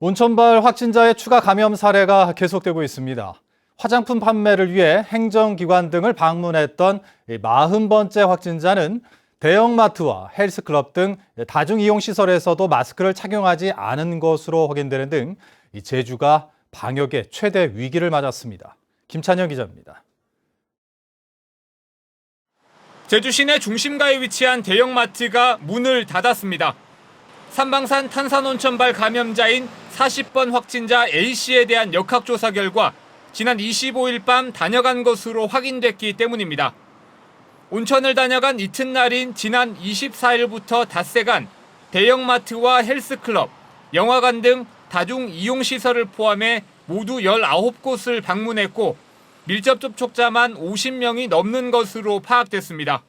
온천발 확진자의 추가 감염 사례가 계속되고 있습니다. 화장품 판매를 위해 행정기관 등을 방문했던 40번째 확진자는 대형마트와 헬스클럽 등 다중이용시설에서도 마스크를 착용하지 않은 것으로 확인되는 등 제주가 방역의 최대 위기를 맞았습니다. 김찬영 기자입니다. 제주 시내 중심가에 위치한 대형마트가 문을 닫았습니다. 삼방산 탄산온천발 감염자인 40번 확진자 A씨에 대한 역학조사 결과 지난 25일 밤 다녀간 것으로 확인됐기 때문입니다. 온천을 다녀간 이튿날인 지난 24일부터 닷새간 대형마트와 헬스클럽, 영화관 등 다중이용시설을 포함해 모두 19곳을 방문했고 밀접 접촉자만 50명이 넘는 것으로 파악됐습니다.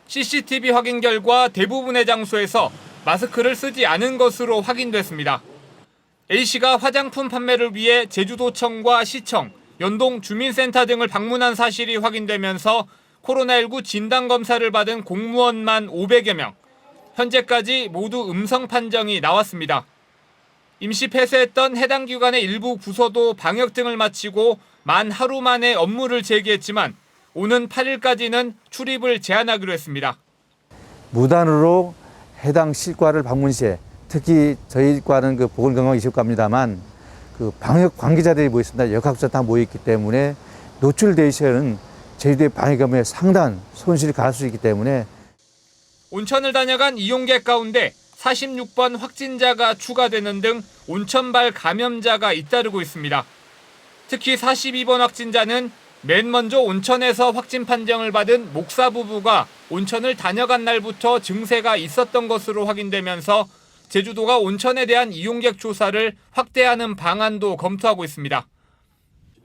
CCTV 확인 결과 대부분의 장소에서 마스크를 쓰지 않은 것으로 확인됐습니다. A씨가 화장품 판매를 위해 제주도청과 시청, 연동 주민센터 등을 방문한 사실이 확인되면서 코로나19 진단검사를 받은 공무원만 500여 명, 현재까지 모두 음성 판정이 나왔습니다. 임시 폐쇄했던 해당 기관의 일부 부서도 방역 등을 마치고 만 하루 만에 업무를 재개했지만 오는 8일까지는 출입을 제한하기로 했습니다. 무단으로 해당 실과를 방문 시에 특히 저희 과는 보건건강이식과입니다만 방역 관계자들이 모여 있습니다. 역학조사 다 모여 있기 때문에 노출되어 있어는 제주도의 방역 업무에 상당한 손실이 갈 수 있기 때문에 온천을 다녀간 이용객 가운데 46번 확진자가 추가되는 등 온천발 감염자가 잇따르고 있습니다. 특히 42번 확진자는 맨 먼저 온천에서 확진 판정을 받은 목사 부부가 온천을 다녀간 날부터 증세가 있었던 것으로 확인되면서 제주도가 온천에 대한 이용객 조사를 확대하는 방안도 검토하고 있습니다.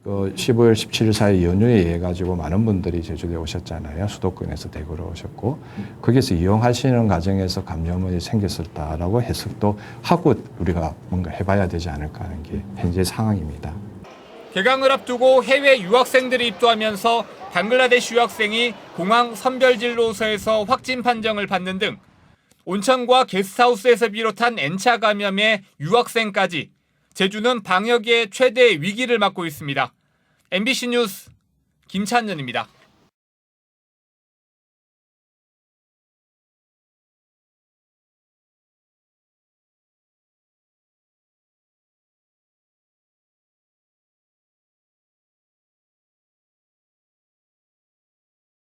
15일, 17일 사이 연휴에 의해 가지고 많은 분들이 제주도에 오셨잖아요. 수도권에서 대구로 오셨고 거기서 이용하시는 과정에서 감염이 생겼었다라고 해석도 하고 우리가 뭔가 해봐야 되지 않을까 하는 게 현재 상황입니다. 개강을 앞두고 해외 유학생들이 입도하면서 방글라데시 유학생이 공항 선별진료소에서 확진 판정을 받는 등 온천과 게스트하우스에서 비롯한 N차 감염의 유학생까지 제주는 방역의 최대 위기를 맞고 있습니다. MBC 뉴스 김찬현입니다.